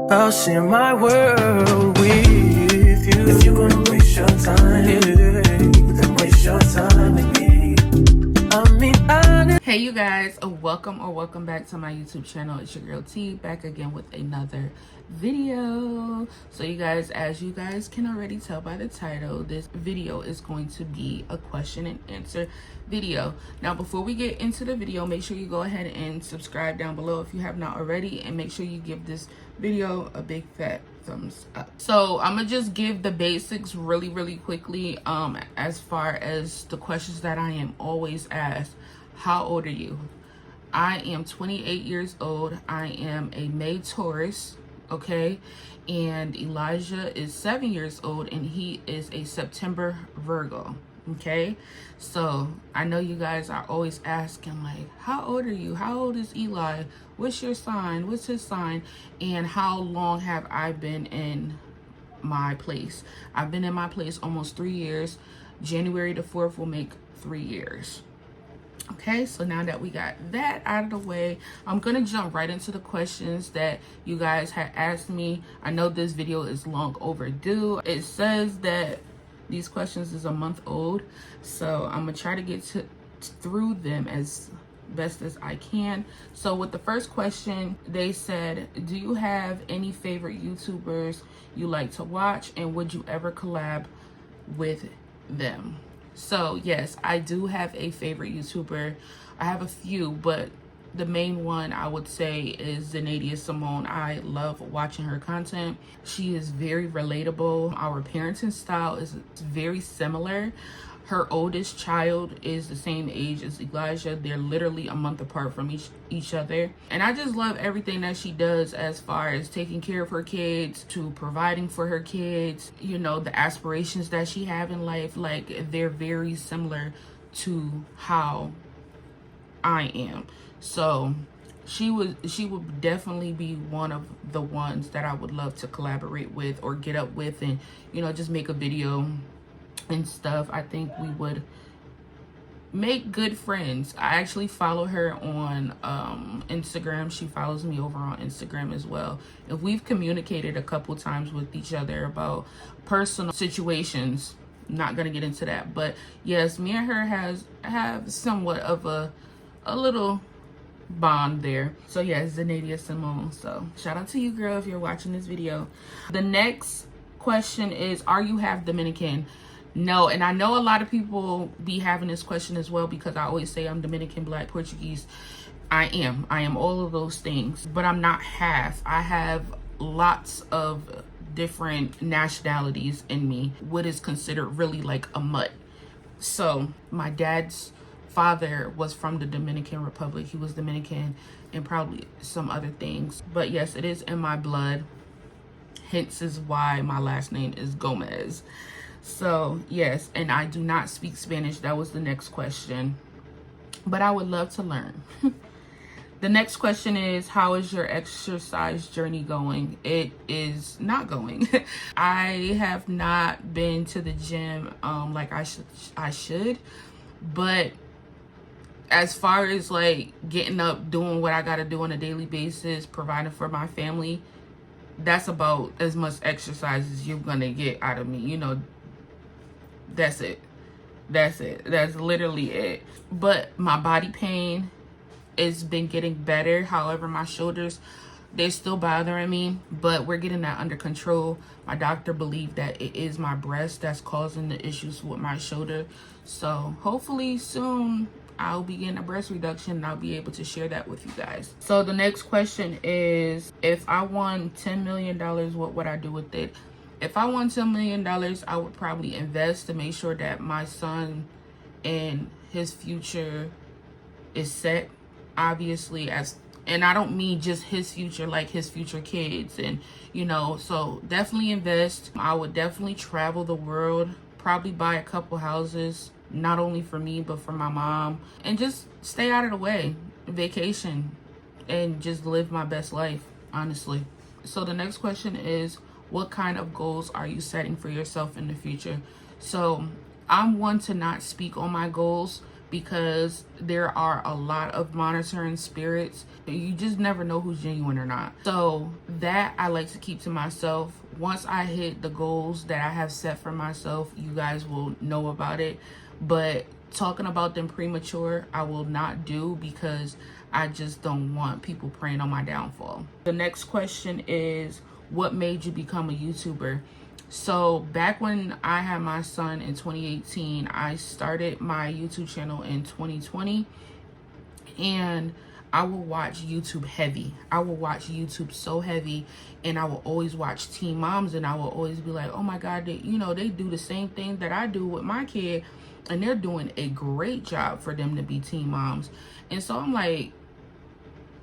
I'll share my world with you. If you're gonna waste your time, then waste your time with me. Hey you guys, welcome back to my YouTube channel. It's your girl T, back again with another video. So you guys, as you guys can already tell by the title, this video is going to be a question and answer video. Now before we get into the video, make sure you go ahead and subscribe down below if you have not already, and make sure you give this video a big fat thumbs up. So I'm gonna just give the basics really quickly. As far as the questions that I am always asked: how old are you? I am 28 years old. I am a May Taurus, okay? And Elijah is 7 years old, and he is a September Virgo, okay? So I know you guys are always asking, like, how old are you? How old is Eli? What's your sign? What's his sign? And how long have I been in my place? I've been in my place almost 3 years. January the 4th will make 3 years. Okay, so now that we got that out of the way, I'm gonna jump right into the questions that you guys had asked me. I know this video is long overdue. It says that these questions is a month old, so I'm gonna try to get through them as best as I can. So with the first question, they said, do you have any favorite YouTubers you like to watch, and would you ever collab with them? So yes, I do have a favorite YouTuber. I have a few, but the main one I would say is Zenadia Simone. I love watching her content. She is very relatable. Our parenting style is very similar. Her oldest child is the same age as Elijah. They're literally a month apart from each other. And I just love everything that she does as far as taking care of her kids, to providing for her kids, you know, the aspirations that she have in life. Like, they're very similar to how I am. So she would definitely be one of the ones that I would love to collaborate with or get up with, and, you know, just make a video and stuff. I think we would make good friends. I actually follow her on Instagram. She follows me over on Instagram as well, and we've communicated a couple times with each other about personal situations. Not gonna get into that, but yes, me and her have somewhat of a little bond there. So yeah, Zenadia Simone. So shout out to you, girl, if you're watching this video. The next question is, are you half Dominican? No. And I know a lot of people be having this question as well, because I always say I'm Dominican, Black, Portuguese. I am all of those things, but I'm not half. I have lots of different nationalities in me, what is considered really like a mutt. So my dad's father was from the Dominican Republic. He was Dominican and probably some other things, but yes, it is in my blood. Hence is why my last name is Gomez. So yes, and I do not speak Spanish. That was the next question, but I would love to learn. The next question is, how is your exercise journey going? It is not going. I have not been to the gym like I should, but as far as like getting up, doing what I gotta do on a daily basis, providing for my family, that's about as much exercise as you're gonna get out of me. You know, that's it. That's literally it. But my body pain has been getting better. However, my shoulders, they're still bothering me, but we're getting that under control. My doctor believed that it is my breast that's causing the issues with my shoulder. So hopefully soon I'll be getting a breast reduction, and I'll be able to share that with you guys. So the next question is, if I won $10 million, what would I do with it? If I won $10 million, I would probably invest to make sure that my son and his future is set, obviously, and I don't mean just his future, like his future kids, and, you know, so definitely invest. I would definitely travel the world, probably buy a couple houses, not only for me, but for my mom, and just stay out of the way, vacation, and just live my best life, honestly. So the next question is, what kind of goals are you setting for yourself in the future? So I'm one to not speak on my goals, because there are a lot of monitoring spirits. You just never know who's genuine or not. So that I like to keep to myself. Once I hit the goals that I have set for myself, you guys will know about it. But talking about them premature, I will not do, because I just don't want people preying on my downfall. The next question is, what made you become a YouTuber? So back when I had my son in 2018, I started my YouTube channel in 2020, and I will watch YouTube heavy. I will watch YouTube so heavy, and I will always watch teen moms, and I will always be like, oh my God, they do the same thing that I do with my kid, and they're doing a great job for them to be teen moms. And so I'm like,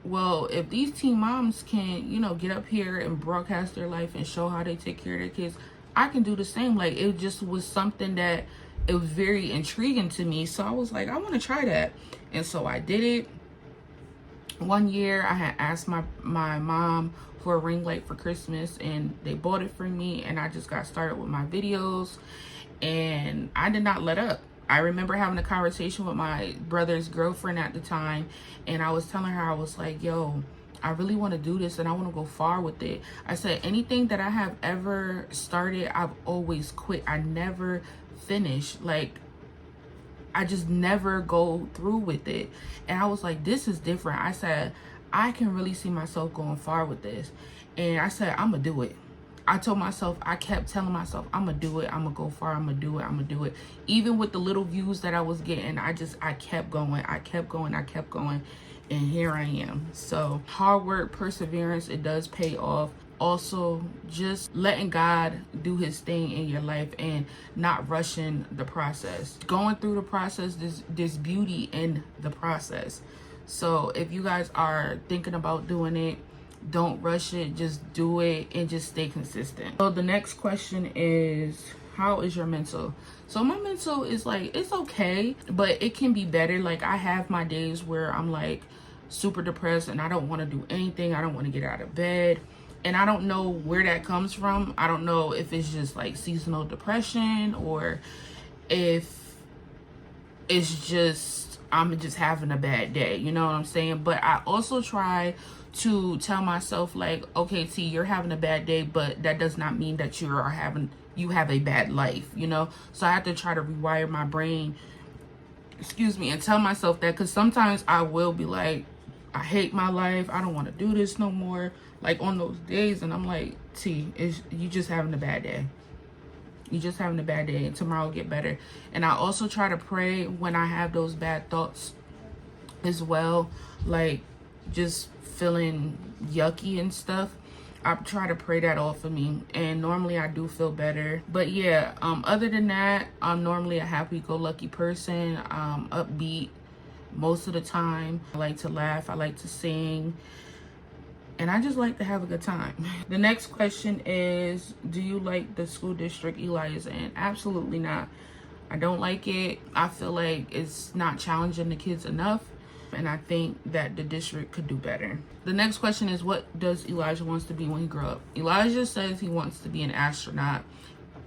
well, if these teen moms can, get up here and broadcast their life and show how they take care of their kids, I can do the same. Like, it just was something that it was very intriguing to me. So I was like, I want to try that. And so I did it. One year I had asked my mom for a ring light for Christmas, and they bought it for me, and I just got started with my videos, and I did not let up. I remember having a conversation with my brother's girlfriend at the time, and I was telling her, I was like, yo, I really want to do this and I want to go far with it. I said, anything that I have ever started, I've always quit. I never finish. Like, I just never go through with it. And I was like, this is different. I said, I can really see myself going far with this. And I said, I'm going to do it. I told myself, I kept telling myself, I'm going to do it. I'm going to go far. I'm going to do it. I'm going to do it. Even with the little views that I was getting, I kept going. I kept going. I kept going. And here I am. So hard work, perseverance, it does pay off. Also, just letting God do his thing in your life and not rushing the process. Going through the process, there's beauty in the process. So if you guys are thinking about doing it, don't rush it, just do it and just stay consistent. So the next question is, how is your mental? So my mental is like, it's okay, but it can be better. Like, I have my days where I'm like super depressed and I don't want to do anything. I don't want to get out of bed. And I don't know where that comes from. I don't know if it's just like seasonal depression, or if it's just, I'm just having a bad day. You know what I'm saying? But I also try to tell myself, like, okay, T, you're having a bad day, but that does not mean that you have a bad life, So I have to try to rewire my brain, and tell myself that, because sometimes I will be like, I hate my life, I don't want to do this no more, like on those days, and I'm like, T, you just having a bad day. You just having a bad day, and tomorrow will get better. And I also try to pray when I have those bad thoughts as well, like just feeling yucky and stuff. I try to pray that off of me, and normally I do feel better. But yeah, other than that, I'm normally a happy-go-lucky person, upbeat most of the time. I like to laugh, I like to sing, and I just like to have a good time. The next question is, do you like the school district Eli is in? Absolutely not. I don't like it. I feel like it's not challenging the kids enough, and I think that the district could do better. The next question is, what does Elijah wants to be when he grow up? Elijah says he wants to be an astronaut.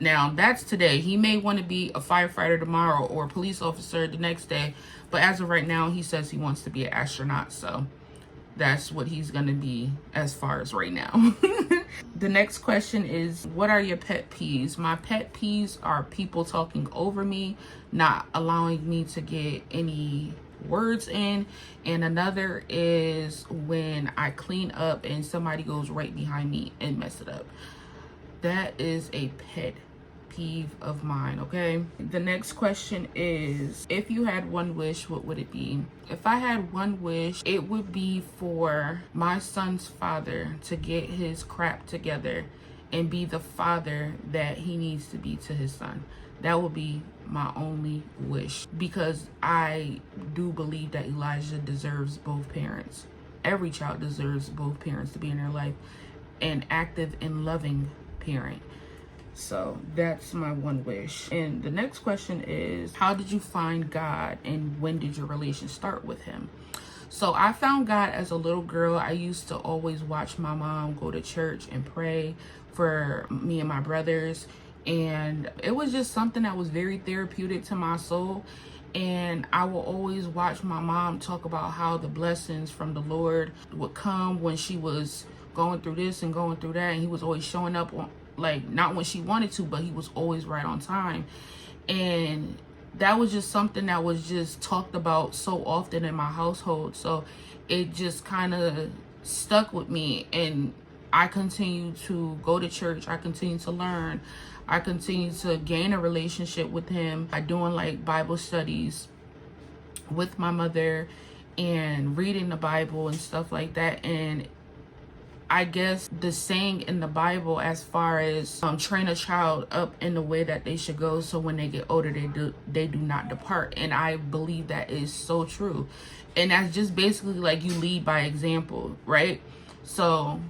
Now, that's today. He may want to be a firefighter tomorrow or a police officer the next day, but as of right now, he says he wants to be an astronaut. So that's what he's going to be as far as right now. The next question is, what are your pet peeves? My pet peeves are people talking over me, not allowing me to get any words in, and another is when I clean up and somebody goes right behind me and mess it up. That is a pet peeve of mine, okay? The next question is, if you had one wish, what would it be? If I had one wish, it would be for my son's father to get his crap together and be the father that he needs to be to his son. That would be my only wish, because I do believe that Elijah deserves both parents. Every child deserves both parents to be in their life, an active and loving parent. So that's my one wish. And the next question is, how did you find God, and when did your relation start with him? So I found God as a little girl. I used to always watch my mom go to church and pray for me and my brothers. And it was just something that was very therapeutic to my soul. And I will always watch my mom talk about how the blessings from the Lord would come when she was going through this and going through that. And he was always showing up on, like, not when she wanted to, but he was always right on time. And that was just something that was just talked about so often in my household. So it just kind of stuck with me. And I continue to go to church. I continue to learn. I continue to gain a relationship with him by doing like Bible studies with my mother and reading the Bible and stuff like that. And I guess the saying in the Bible as far as train a child up in the way that they should go, so when they get older they do not depart. And I believe that is so true. And that's just basically like you lead by example, right? So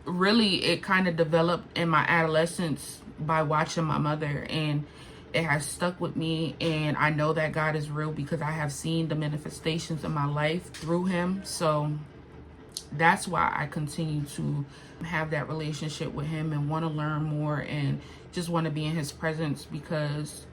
really it kind of developed in my adolescence by watching my mother, and it has stuck with me. And I know that God is real because I have seen the manifestations in my life through him. So that's why I continue to have that relationship with him and want to learn more and just want to be in his presence, because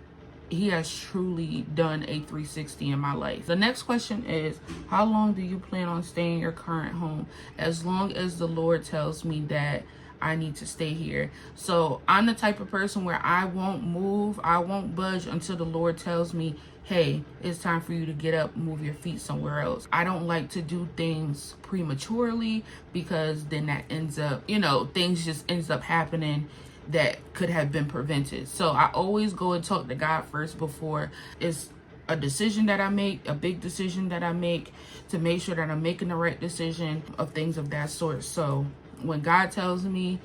he has truly done a 360 in my life. The next question is, how long do you plan on staying in your current home? As long as the Lord tells me that I need to stay here. So I'm the type of person where I won't move, I won't budge until the Lord tells me, hey, it's time for you to get up, move your feet somewhere else. I don't like to do things prematurely, because then that ends up, things just ends up happening that could have been prevented. So I always go and talk to God first before it's a decision that I make, a big decision that I make, to make sure that I'm making the right decision of things of that sort. So when God tells me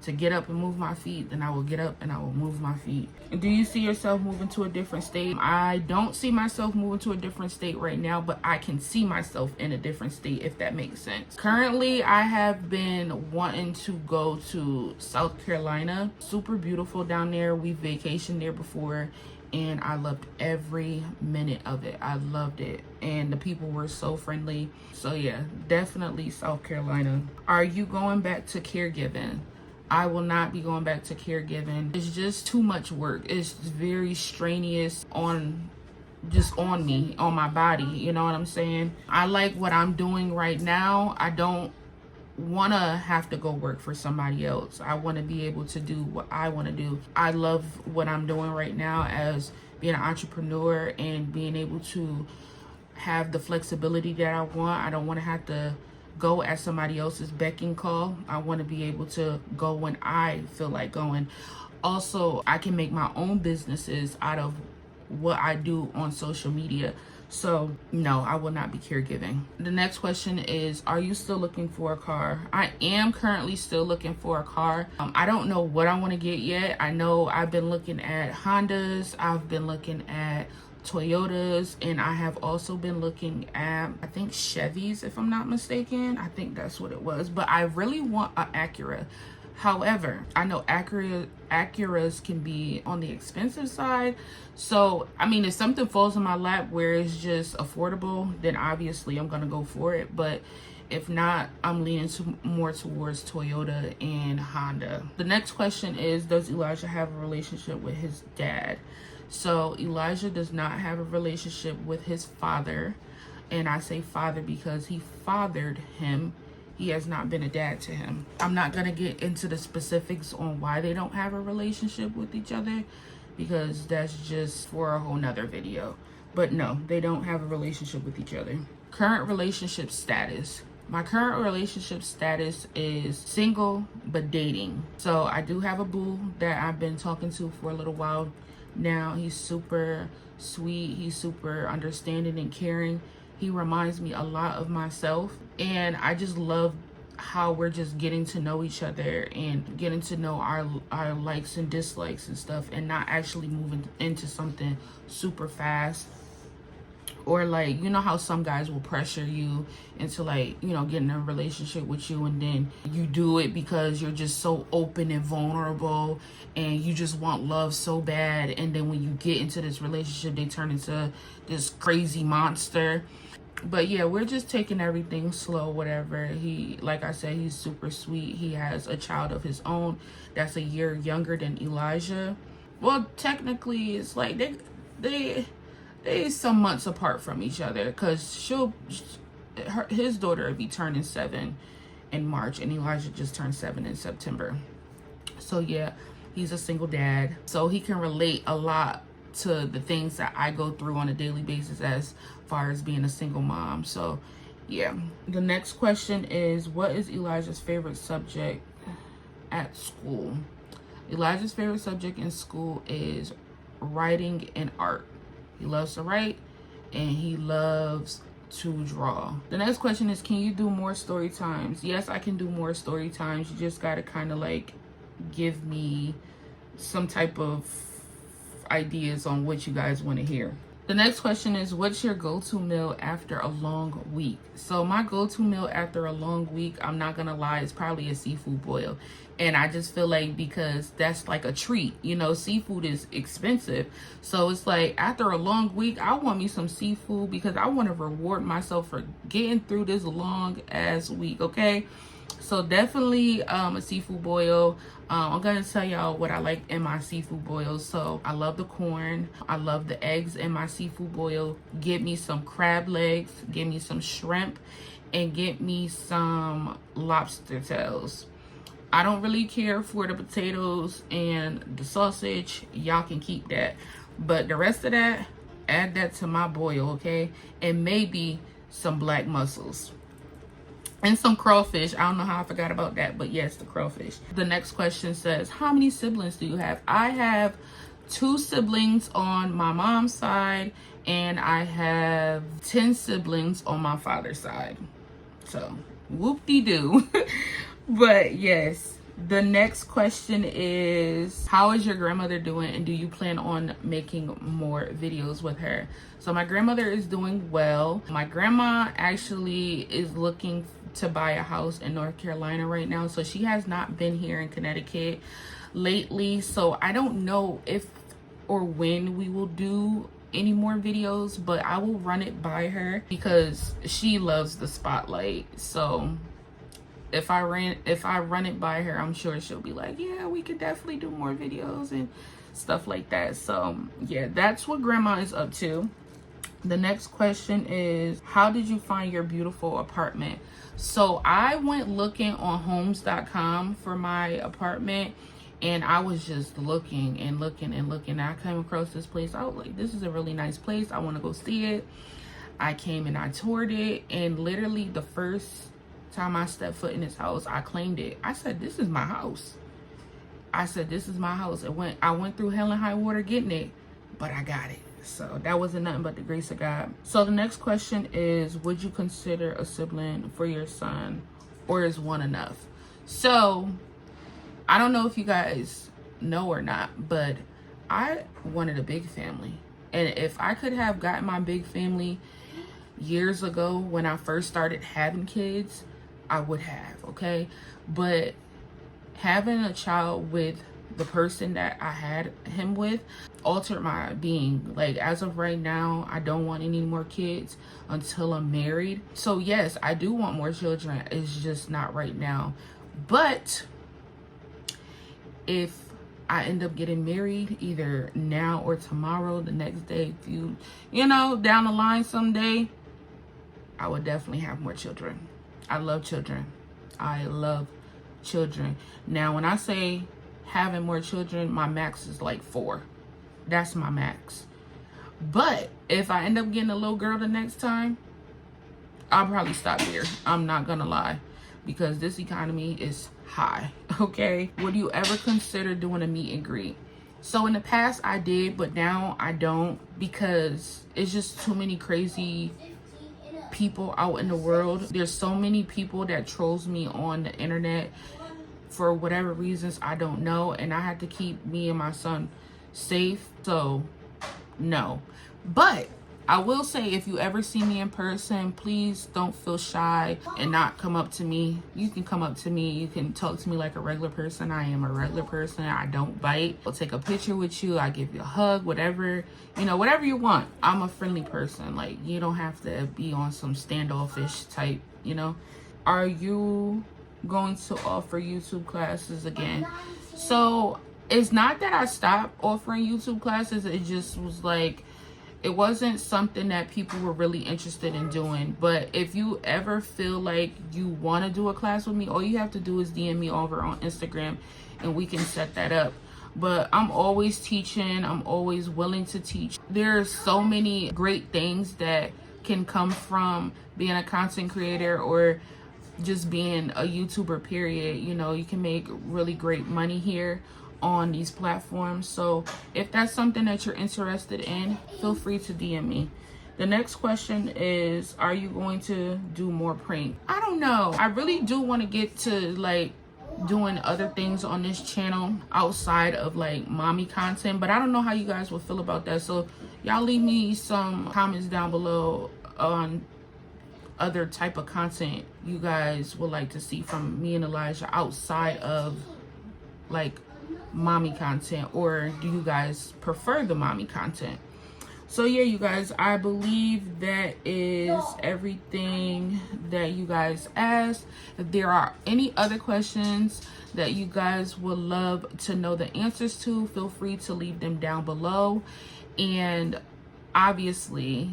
to get up and move my feet, then I will get up and I will move my feet. Do you see yourself moving to a different state? I don't see myself moving to a different state right now, but I can see myself in a different state, if that makes sense. Currently, I have been wanting to go to South Carolina. Super beautiful down there. We vacationed there before, and I loved every minute of it. I loved it, and the people were so friendly. So yeah, definitely South Carolina. Are you going back to caregiving? I will not be going back to caregiving. It's just too much work. It's very strenuous on me, on my body. You know what I'm saying? I like what I'm doing right now. I don't want to have to go work for somebody else. I want to be able to do what I want to do. I love what I'm doing right now as being an entrepreneur and being able to have the flexibility that I want. I don't want to have to go at somebody else's beck and call. I want to be able to go when I feel like going. Also, I can make my own businesses out of what I do on social media. So no, I will not be caregiving. The next question is, are you still looking for a car? I am currently still looking for a car. I don't know what I want to get yet. I know I've been looking at Hondas. I've been looking at Toyotas, and I have also been looking at, I think, Chevys, if I'm not mistaken. I think that's what it was, but I really want an Acura. However, I know Acuras can be on the expensive side. So, I mean, if something falls in my lap where it's just affordable, then obviously I'm going to go for it. But if not, I'm leaning more towards Toyota and Honda. The next question is, does Elijah have a relationship with his dad? So Elijah does not have a relationship with his father. And I say father because he fathered him. He has not been a dad to him. I'm not going to get into the specifics on why they don't have a relationship with each other, because that's just for a whole nother video. But no, they don't have a relationship with each other. Current relationship status. My current relationship status is single but dating. So I do have a boo that I've been talking to for a little while now. He's super sweet. He's super understanding and caring. He reminds me a lot of myself, and I just love how we're just getting to know each other and getting to know our likes and dislikes and stuff, and not actually moving into something super fast. Or like, you know how some guys will pressure you into like, getting a relationship with you, and then you do it because you're just so open and vulnerable and you just want love so bad, and then when you get into this relationship they turn into this crazy monster. But yeah, we're just taking everything slow, whatever. He, like I said, he's super sweet. He has a child of his own that's a year younger than Elijah. Well, technically, it's like they some months apart from each other, because his daughter will be turning 7 in March, and Elijah just turned 7 in September. So yeah, he's a single dad, so he can relate a lot to the things that I go through on a daily basis as far as being a single mom. So yeah. The next question is, what is Elijah's favorite subject at school? Elijah's favorite subject in school is writing and art. He loves to write and he loves to draw. The next question is, can you do more story times? Yes, I can do more story times. You just gotta kind of like give me some type of ideas on what you guys want to hear. The next question is, what's your go-to meal after a long week? So my go-to meal after a long week, I'm not gonna lie, is probably a seafood boil. And I just feel like, because that's like a treat, you know, seafood is expensive. So it's like, after a long week, I want me some seafood because I want to reward myself for getting through this long ass week, okay? So definitely a seafood boil. I'm gonna tell y'all what I like in my seafood boils. So I love the corn, I love the eggs in my seafood boil. Get me some crab legs, get me some shrimp, and get me some lobster tails. I don't really care for the potatoes and the sausage. Y'all can keep that, but the rest of that, add that to my boil, okay? And maybe some black mussels and some crawfish. I don't know how I forgot about that, but yes, the crawfish. The next question says, how many siblings do you have? I have 2 siblings on my mom's side, and I have 10 siblings on my father's side. So whoop-de-doo. But yes, the next question is, how is your grandmother doing, and do you plan on making more videos with her? So my grandmother is doing well. My grandma actually is looking to buy a house in North Carolina right now, so she has not been here in Connecticut lately. So I don't know if or when we will do any more videos, but I will run it by her because she loves the spotlight. So if I run it by her, I'm sure she'll be like, yeah, we could definitely do more videos and stuff like that. So yeah, that's what grandma is up to. The next question is, how did you find your beautiful apartment? So I went looking on homes.com for my apartment, and I was just looking and looking and looking. I came across this place. I was like, this is a really nice place. I want to go see it. I came and I toured it, and literally the first time I stepped foot in this house, I claimed it. I said, this is my house. I said, this is my house. I went through hell and high water getting it, but I got it. So that wasn't nothing but the grace of God. So the next question is, would you consider a sibling for your son, or is one enough? So I don't know if you guys know or not, but I wanted a big family. And if I could have gotten my big family years ago when I first started having kids, I would have, okay? But having a child with the person that I had him with altered my being. Like, as of right now, I don't want any more kids until I'm married. So yes, I do want more children. It's just not right now. But if I end up getting married either now or tomorrow, the next day, if you know, down the line someday, I would definitely have more children. I love children. I love children. Now, when I say having more children, my max is like 4. That's my max. But if I end up getting a little girl the next time, I'll probably stop here. I'm not gonna lie, because this economy is high, okay? Would you ever consider doing a meet and greet? So in the past I did, but now I don't, because it's just too many crazy people out in the world. There's so many people that trolls me on the internet for whatever reasons I don't know, and I have to keep me and my son safe. So no. But I will say, if you ever see me in person, please don't feel shy and not come up to me. You can come up to me. You can talk to me like a regular person. I am a regular person. I don't bite. I'll take a picture with you. I give you a hug, whatever, you know, whatever you want. I'm a friendly person. Like, you don't have to be on some standoffish type, you know. Are you going to offer YouTube classes again? So it's not that I stopped offering YouTube classes. It just was like, it wasn't something that people were really interested in doing. But if you ever feel like you want to do a class with me, all you have to do is DM me over on Instagram and we can set that up. But I'm always teaching. I'm always willing to teach. There's so many great things that can come from being a content creator or just being a YouTuber, period. You know, you can make really great money here on these platforms. So if that's something that you're interested in, feel free to DM me. The next question is, are you going to do more prank? I don't know. I really do want to get to like doing other things on this channel outside of like mommy content, but I don't know how you guys will feel about that. So y'all leave me some comments down below on other type of content you guys would like to see from me and Elijah outside of like mommy content, or do you guys prefer the mommy content? So yeah, you guys, I believe that is everything that you guys asked. If there are any other questions that you guys would love to know the answers to, feel free to leave them down below, and obviously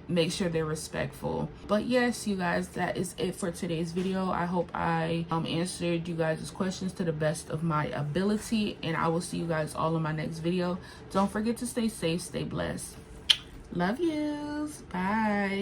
make sure they're respectful. But yes, you guys, that is it for today's video. I hope I answered you guys' questions to the best of my ability, and I will see you guys all in my next video. Don't forget to stay safe, stay blessed. Love yous. Bye.